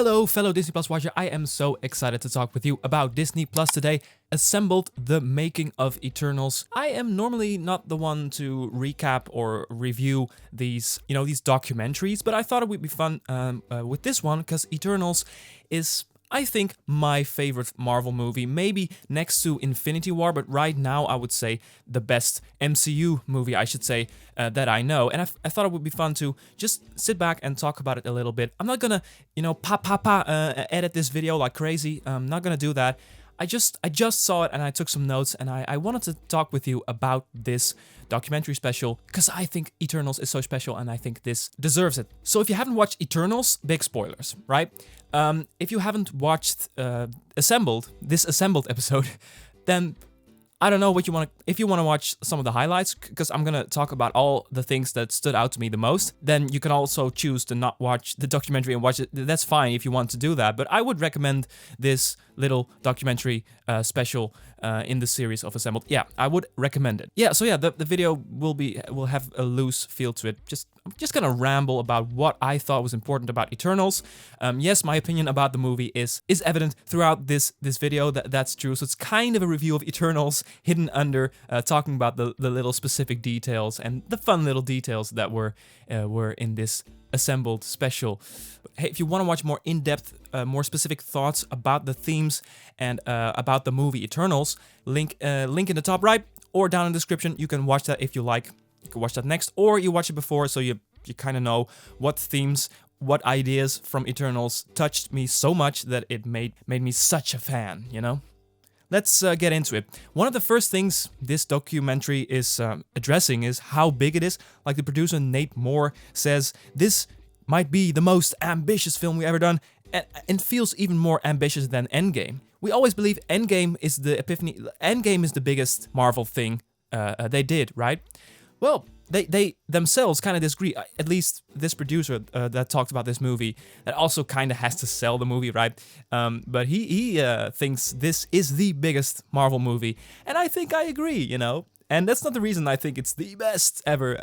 Hello, fellow Disney Plus watcher. I am so excited to talk with you about Disney Plus today. Assembled the making of Eternals. I am normally not the one to recap or review these documentaries, but I thought it would be fun with this one because Eternals is, I think, my favorite Marvel movie, maybe next to Infinity War, but right now I would say the best MCU movie, I should say, that I know. And I thought it would be fun to just sit back and talk about it a little bit. I'm not gonna, edit this video like crazy. I'm not gonna do that. I just saw it and I took some notes and I wanted to talk with you about this documentary special because I think Eternals is so special and I think this deserves it. So if you haven't watched Eternals, big spoilers, right? If you haven't watched this Assembled episode, then I don't know what you want to, if you want to watch some of the highlights, because I'm going to talk about all the things that stood out to me the most, then you can also choose to not watch the documentary and watch it. That's fine if you want to do that, but I would recommend this little documentary special in the series of Assembled. Yeah, I would recommend it. Yeah, so yeah, the video will have a loose feel to it. I'm just gonna ramble about what I thought was important about Eternals. Yes, my opinion about the movie is evident throughout this video. That's true. So it's kind of a review of Eternals hidden under talking about the little specific details and the fun little details that were in this Assembled special. Hey, if you want to watch more in-depth, more specific thoughts about the themes and about the movie Eternals, link in the top right or down in the description. You can watch that if you like. You can watch that next, or you watch it before, so you kind of know what themes, what ideas from Eternals touched me so much that it made me such a fan, you know? Let's get into it. One of the first things this documentary is addressing is how big it is. Like the producer Nate Moore says, this might be the most ambitious film we've ever done, and feels even more ambitious than Endgame. We always believe Endgame is the epiphany. Endgame is the biggest Marvel thing they did, right? Well, they themselves kind of disagree. At least this producer that talked about this movie, that also kind of has to sell the movie, right? But he thinks this is the biggest Marvel movie, and I think I agree, you know? And that's not the reason I think it's the best ever,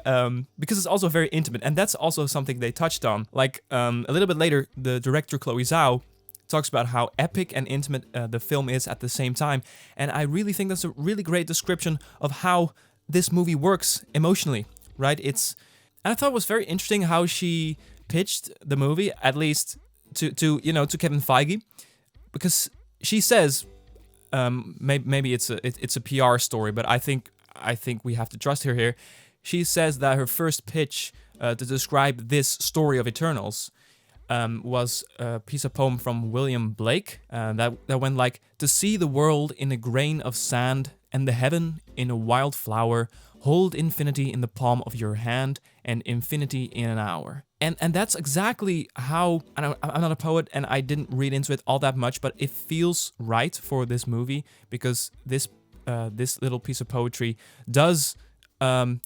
because it's also very intimate, and that's also something they touched on. Like, a little bit later, the director Chloe Zhao talks about how epic and intimate the film is at the same time, and I really think that's a really great description of how this movie works emotionally, right? And I thought it was very interesting how she pitched the movie, at least to Kevin Feige, because she says, maybe it's a PR story, but I think we have to trust her here. She says that her first pitch to describe this story of Eternals was a piece of poem from William Blake that went like, to see the world in a grain of sand and the heaven in a wild flower, hold infinity in the palm of your hand and infinity in an hour. And that's exactly how, I'm not a poet and I didn't read into it all that much, but it feels right for this movie because this little piece of poetry does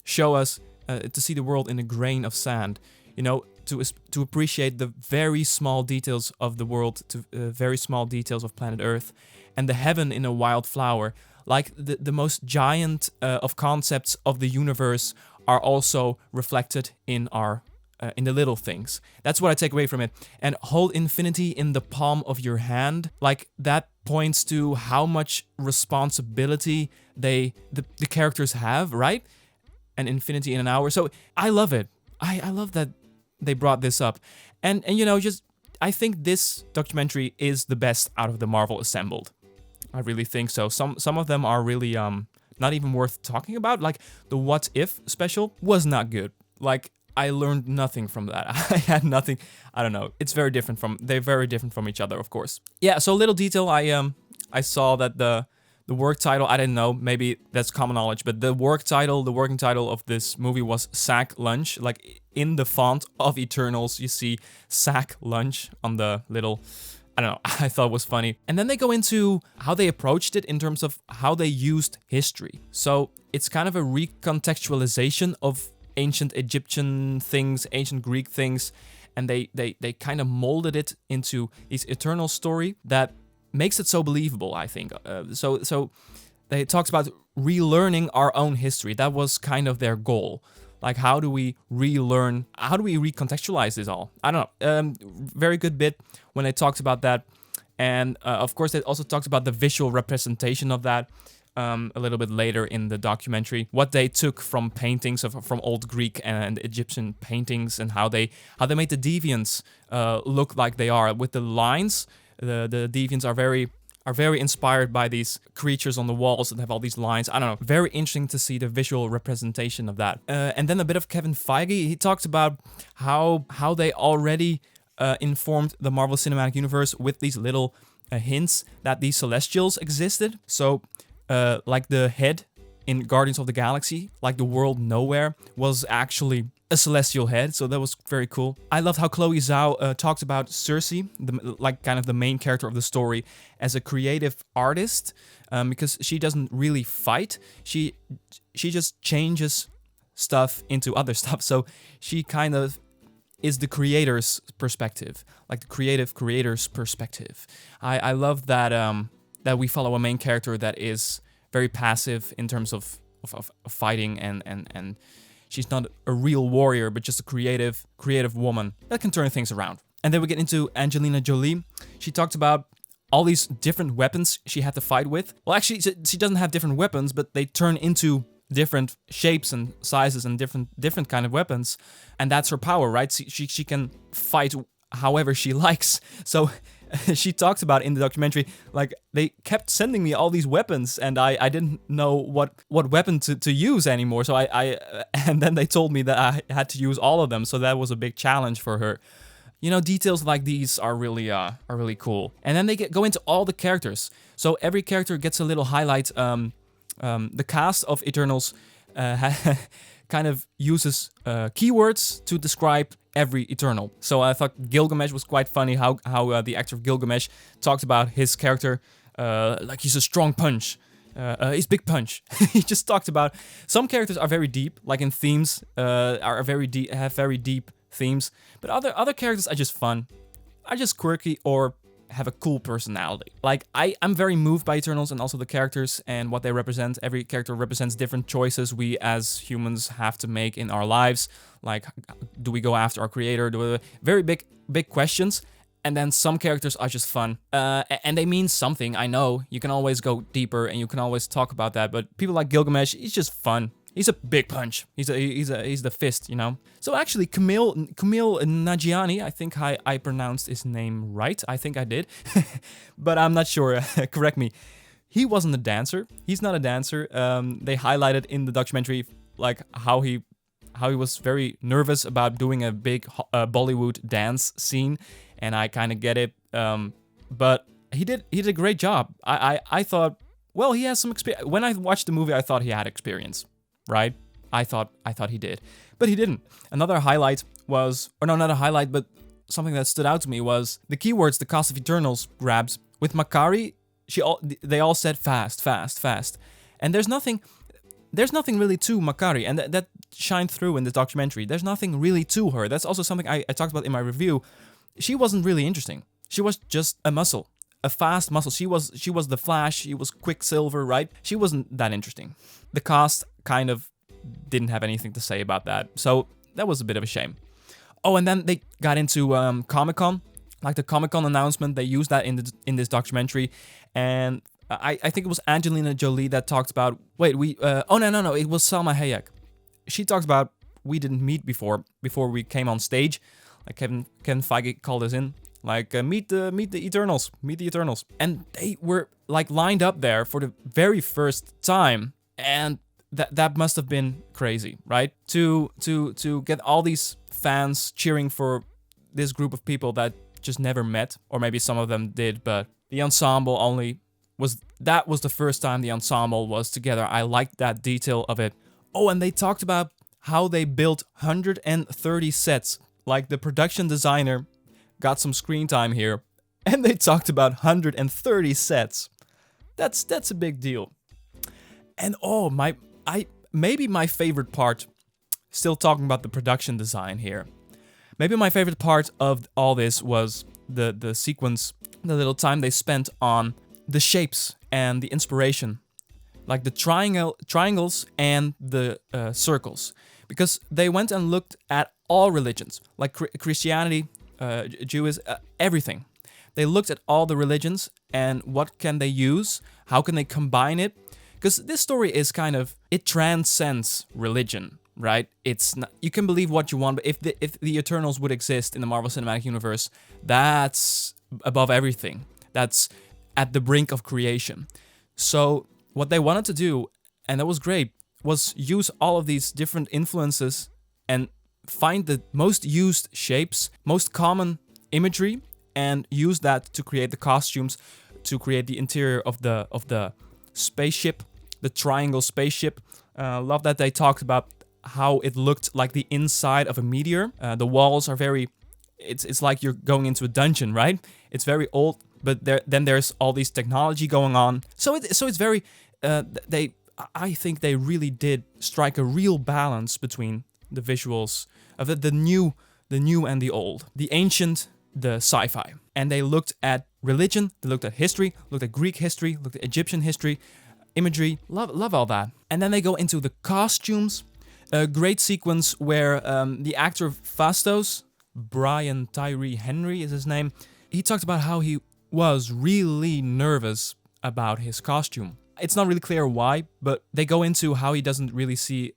show us to see the world in a grain of sand, you know, to appreciate the very small details of the world, to very small details of planet Earth, and the heaven in a wild flower. Like the most giant of concepts of the universe are also reflected in the little things. That's what I take away from it. And hold infinity in the palm of your hand, like that points to how much responsibility the characters have, right? And infinity in an hour. So I love it. I love that they brought this up. And I think this documentary is the best out of the Marvel Assembled. I really think so. Some of them are really not even worth talking about. Like the What If special was not good. Like I learned nothing from that. I had nothing. I don't know. They're very different from each other, of course. Yeah. So little detail. I saw that the work title. I didn't know. Maybe that's common knowledge. But the working title of this movie was Sack Lunch. Like in the font of Eternals, you see Sack Lunch on the little. I don't know, I thought it was funny. And then they go into how they approached it in terms of how they used history. So it's kind of a recontextualization of ancient Egyptian things, ancient Greek things, and they kind of molded it into this Eternal story that makes it so believable, I think. So they talks about relearning our own history. That was kind of their goal. Like, how do we relearn? How do we recontextualize this all? I don't know. Very good bit when they talked about that. And of course, they also talked about the visual representation of that a little bit later in the documentary. What they took from paintings from old Greek and Egyptian paintings, and how they made the Deviants look like they are with the lines. The Deviants are very inspired by these creatures on the walls that have all these lines. I don't know. Very interesting to see the visual representation of that. And then a bit of Kevin Feige. He talked about how they already informed the Marvel Cinematic Universe with these little hints that these Celestials existed. So, like the head in Guardians of the Galaxy, like the world Nowhere, was actually a celestial head, so that was very cool. I loved how Chloe Zhao talked about Cersei, like kind of the main character of the story, as a creative artist, because she doesn't really fight. She just changes stuff into other stuff. So she kind of is the creator's perspective, like the creator's perspective. I love that that we follow a main character that is very passive in terms of fighting, and she's not a real warrior, but just a creative woman that can turn things around. And then we get into Angelina Jolie. She talked about all these different weapons she had to fight with. Well, actually, she doesn't have different weapons, but they turn into different shapes and sizes and different kind of weapons. And that's her power, right? She can fight however she likes. So she talked about in the documentary, like, they kept sending me all these weapons, and I didn't know what weapon to use anymore. So and then they told me that I had to use all of them. So that was a big challenge for her. You know, details like these are really cool. And then they go into all the characters. So every character gets a little highlight. The cast of Eternals kind of uses keywords to describe every Eternal. So I thought Gilgamesh was quite funny, how the actor of Gilgamesh talked about his character, like he's a strong punch, he's big punch. He just talked about, some characters are very deep, like in themes, have very deep themes, but other characters are just fun, are just quirky, or have a cool personality. Like, I'm very moved by Eternals and also the characters and what they represent. Every character represents different choices we as humans have to make in our lives. Like, do we go after our creator? Very big questions. And then some characters are just fun. And they mean something, I know. You can always go deeper and you can always talk about that. But people like Gilgamesh, he's just fun. He's a big punch. He's the fist, you know. So actually, Kumail Nanjiani, I think I pronounced his name right. I think I did, but I'm not sure. Correct me. He wasn't a dancer. He's not a dancer. They highlighted in the documentary like how he was very nervous about doing a big Bollywood dance scene, and I kind of get it. But he did a great job. I thought, well, he has some experience. When I watched the movie, I thought he had experience. Right? I thought he did, but he didn't. Another highlight was, or no, not a highlight, but something that stood out to me was the keywords the cast of Eternals grabs. With Makari, they all said fast, and there's nothing really to Makari, and that shined through in the documentary. There's nothing really to her. That's also something I talked about in my review. She wasn't really interesting. She was just a muscle. A fast muscle. She was the Flash. She was Quicksilver, right? She wasn't that interesting. The cast kind of didn't have anything to say about that, so that was a bit of a shame. Oh, and then they got into Comic-Con, like the Comic-Con announcement. They used that in this documentary, and I think it was Angelina Jolie that talked about. Wait, no, it was Salma Hayek. She talked about we didn't meet before we came on stage. Like Kevin Feige called us in. Like, meet the Eternals, and they were like lined up there for the very first time, and that must have been crazy, right? To get all these fans cheering for this group of people that just never met, or maybe some of them did, but the ensemble was the first time the ensemble was together. I liked that detail of it. Oh, and they talked about how they built 130 sets, like the production designer got some screen time here, and they talked about 130 sets. That's a big deal. And maybe my favorite part, still talking about the production design here, maybe my favorite part of all this was the sequence, the little time they spent on the shapes and the inspiration, like the triangles and the circles. because they went and looked at all religions, like Christianity, Jewish, everything. They looked at all the religions and what can they use, how can they combine it, because this story is kind of, it transcends religion, right? It's not, you can believe what you want, but if the Eternals would exist in the Marvel Cinematic Universe, that's above everything. That's at the brink of creation. So what they wanted to do, and that was great, was use all of these different influences and find the most used shapes, most common imagery, and use that to create the costumes, to create the interior of the spaceship, the triangle spaceship. Love that they talked about how it looked like the inside of a meteor. The walls are very, it's like you're going into a dungeon, right? It's very old, but then there's all these technology going on. So it's very, I think they really did strike a real balance between the visuals of the new and the old, the ancient, the sci-fi. And they looked at religion, they looked at history, looked at Greek history, looked at Egyptian history, imagery, love all that. And then they go into the costumes. A great sequence where the actor Fastos, Brian Tyree Henry is his name, he talked about how he was really nervous about his costume. It's not really clear why, but they go into how he doesn't really see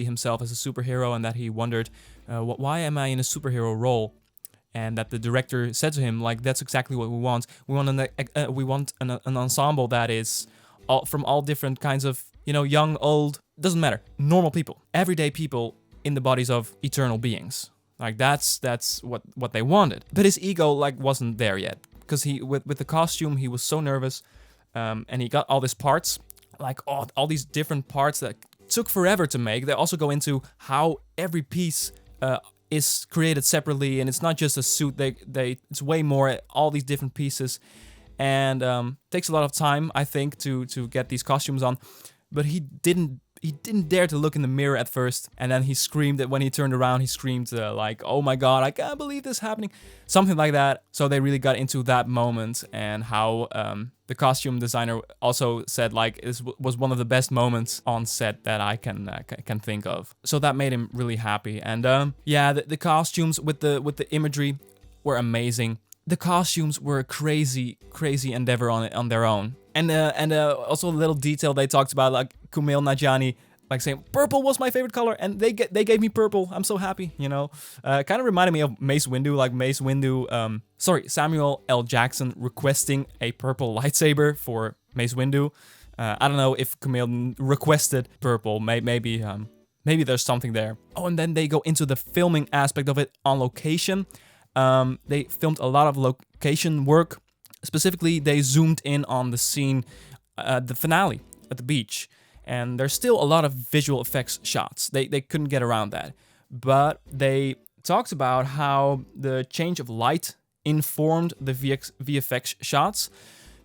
himself as a superhero, and that he wondered, why am I in a superhero role? And that the director said to him, like, that's exactly what we want. We want an ensemble that is from all different kinds of, young, old, doesn't matter, normal people, everyday people in the bodies of eternal beings. Like that's what they wanted. But his ego wasn't there yet, because he with the costume he was so nervous, and he got all these parts, all these different parts that took forever to make. They also go into how every piece is created separately, and it's not just a suit. It's way more, all these different pieces, and takes a lot of time, I think, to get these costumes on. But he didn't dare to look in the mirror at first, and then he screamed that when he turned around, he screamed oh my god, I can't believe this is happening, something like that. So they really got into that moment, and how the costume designer also said this was one of the best moments on set that I can think of. So that made him really happy. And the costumes with the imagery were amazing. The costumes were a crazy endeavor on their own. And also a little detail they talked about, Kumail Nanjiani saying purple was my favorite color, and they gave me purple. I'm so happy, Kind of reminded me of Mace Windu, Samuel L. Jackson requesting a purple lightsaber for Mace Windu. I don't know if Kumail requested purple. Maybe there's something there. Oh, and then they go into the filming aspect of it on location. They filmed a lot of location work. Specifically, they zoomed in on the scene, the finale at the beach. And there's still a lot of visual effects shots. They couldn't get around that. But they talked about how the change of light informed the VFX shots.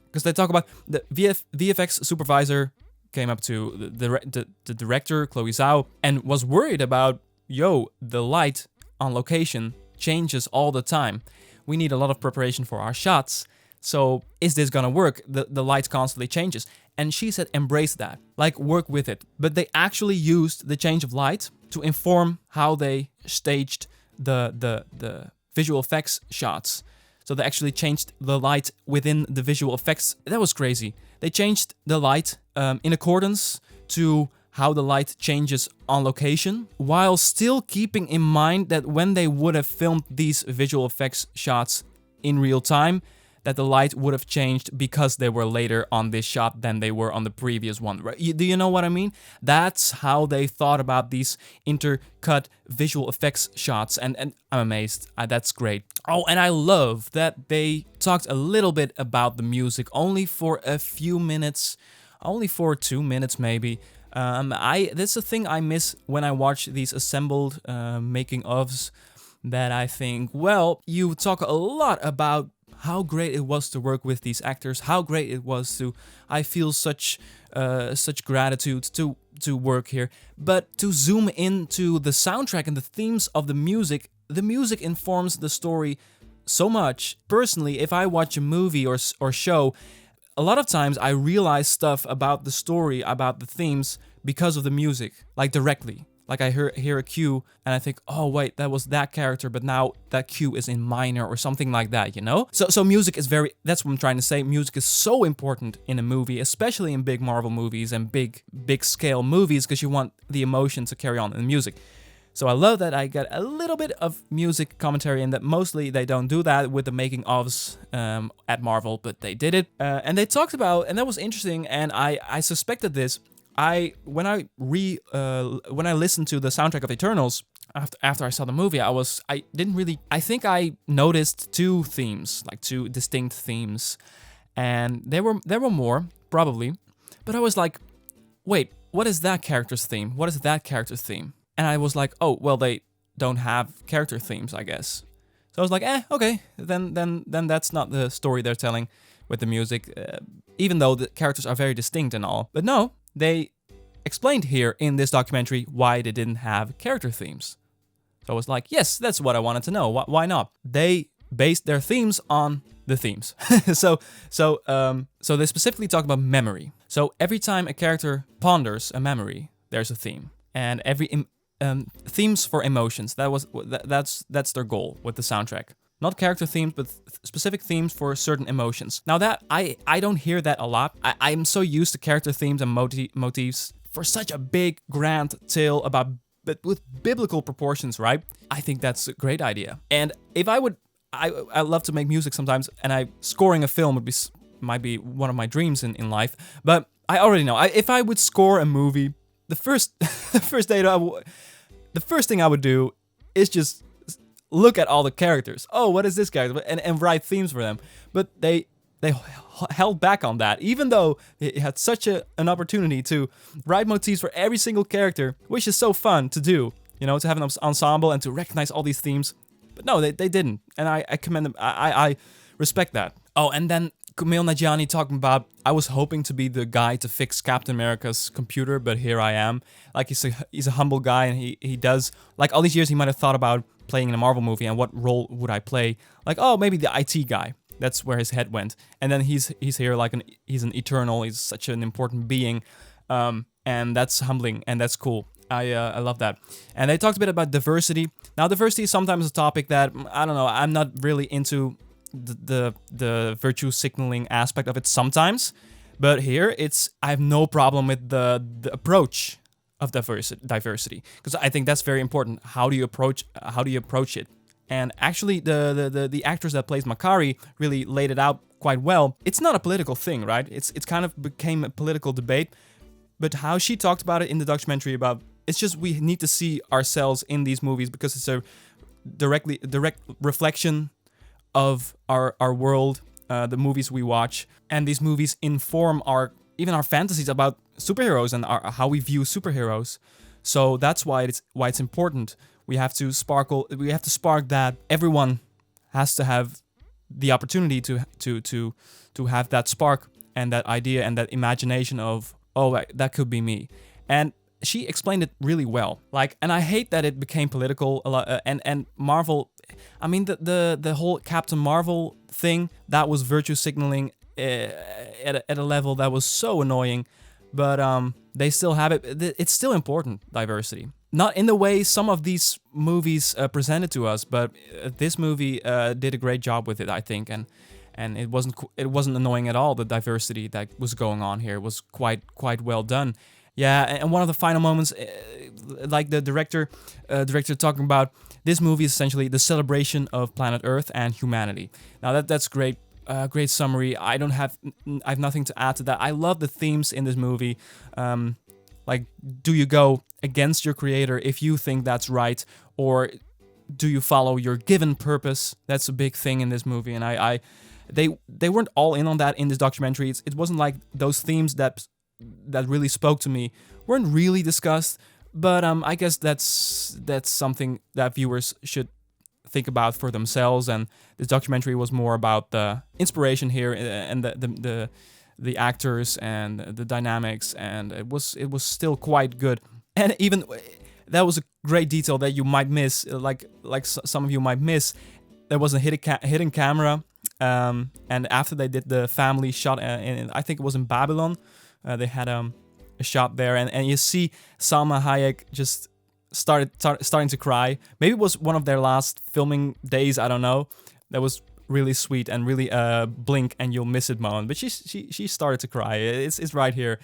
Because they talk about the VFX supervisor came up to the director, Chloe Zhao, and was worried about, the light on location changes all the time. We need a lot of preparation for our shots. So is this gonna work? The light constantly changes. And she said embrace that, work with it. But they actually used the change of light to inform how they staged the visual effects shots. So they actually changed the light within the visual effects. That was crazy. They changed the light in accordance to how the light changes on location, while still keeping in mind that when they would have filmed these visual effects shots in real time, that the light would have changed because they were later on this shot than they were on the previous one. Right? Do you know what I mean? That's how they thought about these intercut visual effects shots, and I'm amazed. That's great. Oh, and I love that they talked a little bit about the music, only for a few minutes, only for 2 minutes maybe. That's the thing I miss when I watch these assembled making ofs, that I think, well, you talk a lot about how great it was to work with these actors, how great it was to, I feel such gratitude to work here. But to zoom into the soundtrack and the themes of the music informs the story so much. Personally, if I watch a movie or show, a lot of times I realize stuff about the story, about the themes, because of the music, directly. Like I hear a cue and I think, oh wait, that was that character, but now that cue is in minor or something like that, you know? So music is that's what I'm trying to say. Music is so important in a movie, especially in big Marvel movies and big scale movies, because you want the emotion to carry on in the music. So I love that I got a little bit of music commentary, and that mostly they don't do that with the making ofs at Marvel, but they did it. And they talked about, and that was interesting, and I suspected this. When I listened to the soundtrack of Eternals after I saw the movie, I think I noticed two themes, like two distinct themes, and there were more probably, but I was like, wait, what is that character's theme? What is that character's theme? And I was like, oh, well, they don't have character themes, I guess. So I was like, okay, then that's not the story they're telling with the music, even though the characters are very distinct and all. But no, they explained here in this documentary why they didn't have character themes. So I was like, yes, that's what I wanted to know. Why not? They based their themes on the themes. So they specifically talk about memory. So every time a character ponders a memory, there's a theme. And every themes for emotions. That's their goal with the soundtrack. Not character themes, but specific themes for certain emotions. Now that I don't hear that a lot. I'm so used to character themes and motifs for such a big, grand tale but with biblical proportions, right? I think that's a great idea. And if I love to make music sometimes, and scoring a film might be one of my dreams in life. But I already know if I would score a movie, the first thing I would do is just look at all the characters. Oh, what is this character? And write themes for them. But they held back on that, even though they had such an opportunity to write motifs for every single character, which is so fun to do, you know, to have an ensemble and to recognize all these themes. But no, they didn't. And I commend them. I respect that. Oh, and then Kumail Nanjiani talking about, I was hoping to be the guy to fix Captain America's computer, but here I am. Like, he's a humble guy, and he does, like, all these years he might have thought about playing in a Marvel movie, and what role would I play? Like, oh, maybe the IT guy. That's where his head went. And then he's here like he's an Eternal. He's such an important being, and that's humbling, and that's cool. I love that. And they talked a bit about diversity. Now, diversity is sometimes a topic that, I don't know, I'm not really into the virtue signaling aspect of it sometimes, but here I have no problem with the approach of diversity, because I think that's very important. How do you approach it? And actually, the actress that plays Makari really laid it out quite well. It's not a political thing, right? It's kind of became a political debate, but how she talked about it in the documentary about, it's just we need to see ourselves in these movies because it's a direct reflection of our world, the movies we watch, and these movies inform even our fantasies about superheroes and how we view superheroes. So that's why it's important. We have to spark that. Everyone has to have the opportunity to have that spark and that idea and that imagination of, oh, that could be me. And she explained it really well. Like, and I hate that it became political a lot. And Marvel, I mean, the whole Captain Marvel thing, that was virtue signaling at a level that was so annoying. But they still have it. It's still important, diversity. Not in the way some of these movies presented to us, but this movie did a great job with it, I think. And it wasn't annoying at all. The diversity that was going on here was quite well done. Yeah, and one of the final moments, like the director talking about, this movie is essentially the celebration of planet Earth and humanity. Now that's great. Great summary. I have nothing to add to that. I love the themes in this movie. Like, do you go against your creator if you think that's right, or do you follow your given purpose? That's a big thing in this movie, and they weren't all in on that in this documentary. It wasn't like those themes that really spoke to me weren't really discussed. But I guess that's something that viewers should think about for themselves. And this documentary was more about the inspiration here and the actors and the dynamics, and it was still quite good. And even that was a great detail that you might miss, like some of you might miss. There was a hidden camera, and after they did the family shot, and I think it was in Babylon, they had a shot there, and you see Salma Hayek just starting to cry. Maybe it was one of their last filming days. I don't know. That was really sweet and really blink and you'll miss it moment. But she started to cry. It's right here.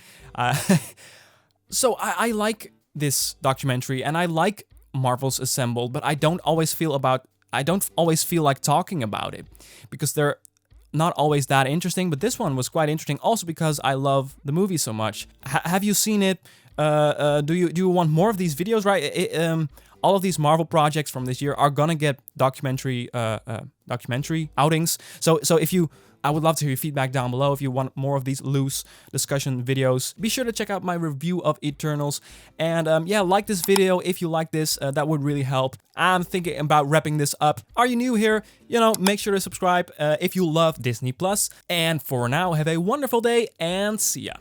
So I like this documentary and I like Marvel's Assembled, but I don't always feel like talking about it because they're not always that interesting. But this one was quite interesting, also because I love the movie so much. Have you seen it? Do you want more of these videos? Right? All of these Marvel projects from this year are gonna get documentary outings. So I would love to hear your feedback down below. If you want more of these loose discussion videos, be sure to check out my review of Eternals. And yeah, like this video if you like this. That would really help. I'm thinking about wrapping this up. Are you new here? You know, make sure to subscribe if you love Disney+. And for now, have a wonderful day and see ya.